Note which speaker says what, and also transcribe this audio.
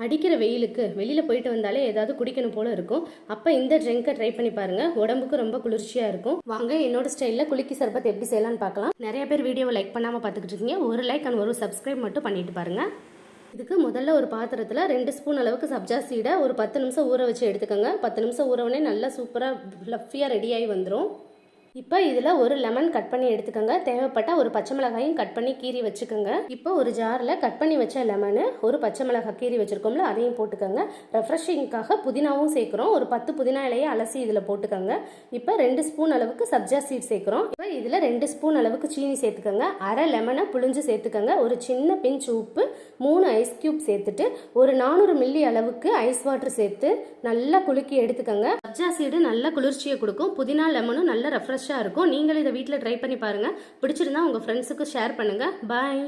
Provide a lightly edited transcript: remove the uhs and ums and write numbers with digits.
Speaker 1: அடிக்கிற வெயிலுக்கு வெளியில் போயிட்டு வந்தாலே ஏதாவது குடிக்கணும் போல இருக்கும். அப்போ இந்த ட்ரிங்கை ட்ரை பண்ணி பாருங்க, உடம்புக்கு ரொம்ப குளிர்ச்சியாக இருக்கும். வாங்க என்னோட ஸ்டைலில் குலுக்கி சர்பத் எப்படி செய்யலாம்னு பார்க்கலாம். நிறைய பேர் வீடியோவை லைக் பண்ணாமல் பார்த்துக்கிட்டு இருக்கீங்க. ஒரு லைக் அண்ட் ஒரு சப்ஸ்கிரைப் மட்டும் பண்ணிட்டு பாருங்க. இதுக்கு முதல்ல ஒரு பாத்திரத்தில் 2 ஸ்பூன் அளவுக்கு சப்ஜா சீடை ஒரு 10 நிமிஷம் ஊற வச்சு எடுத்துக்கோங்க. 10 நிமிஷம் ஊறவுடனே நல்லா சூப்பராக ஃப்ளஃபியாக ரெடியாகி வந்துடும். இப்போ இதில் ஒரு லெமன் கட் பண்ணி எடுத்துக்கோங்க. தேவைப்பட்ட ஒரு பச்சை மிளகாயும் கட் பண்ணி கீறி வச்சுக்கோங்க. இப்போ ஒரு ஜாரில் கட் பண்ணி வச்ச லெமனு, ஒரு பச்சை மிளகாய் கீறி வச்சுருக்கோம்ல அதையும் போட்டுக்கோங்க. ரெஃப்ரெஷிங்காக புதினாவும் சேர்க்குறோம். ஒரு 10 புதினா இலையை அலசி இதில் போட்டுக்கோங்க. இப்போ 2 ஸ்பூன் அளவுக்கு சப்ஜா சீட் சேர்க்குறோம். இப்போ இதில் 2 ஸ்பூன் அளவுக்கு சீனி சேர்த்துக்கோங்க. அரை லெமனை புழிஞ்சு சேர்த்துக்கோங்க. ஒரு சின்ன பிஞ்ச் உப்பு, 3 ஐஸ் கியூப் சேர்த்துட்டு ஒரு 400 மில்லி அளவுக்கு ஐஸ் வாட்டர் சேர்த்து நல்லா குலுக்கி எடுத்துக்கோங்க. சப்ஜா சீடு நல்ல குளிர்ச்சியை கொடுக்கும். புதினா லெமனும் நல்ல ரெஃப்ரெஷ்ஷாக இருக்கும். நீங்களும் இதை வீட்டில் ட்ரை பண்ணி பாருங்கள். பிடிச்சிருந்தா உங்கள் ஃப்ரெண்ட்ஸுக்கு ஷேர் பண்ணுங்கள். பாய்.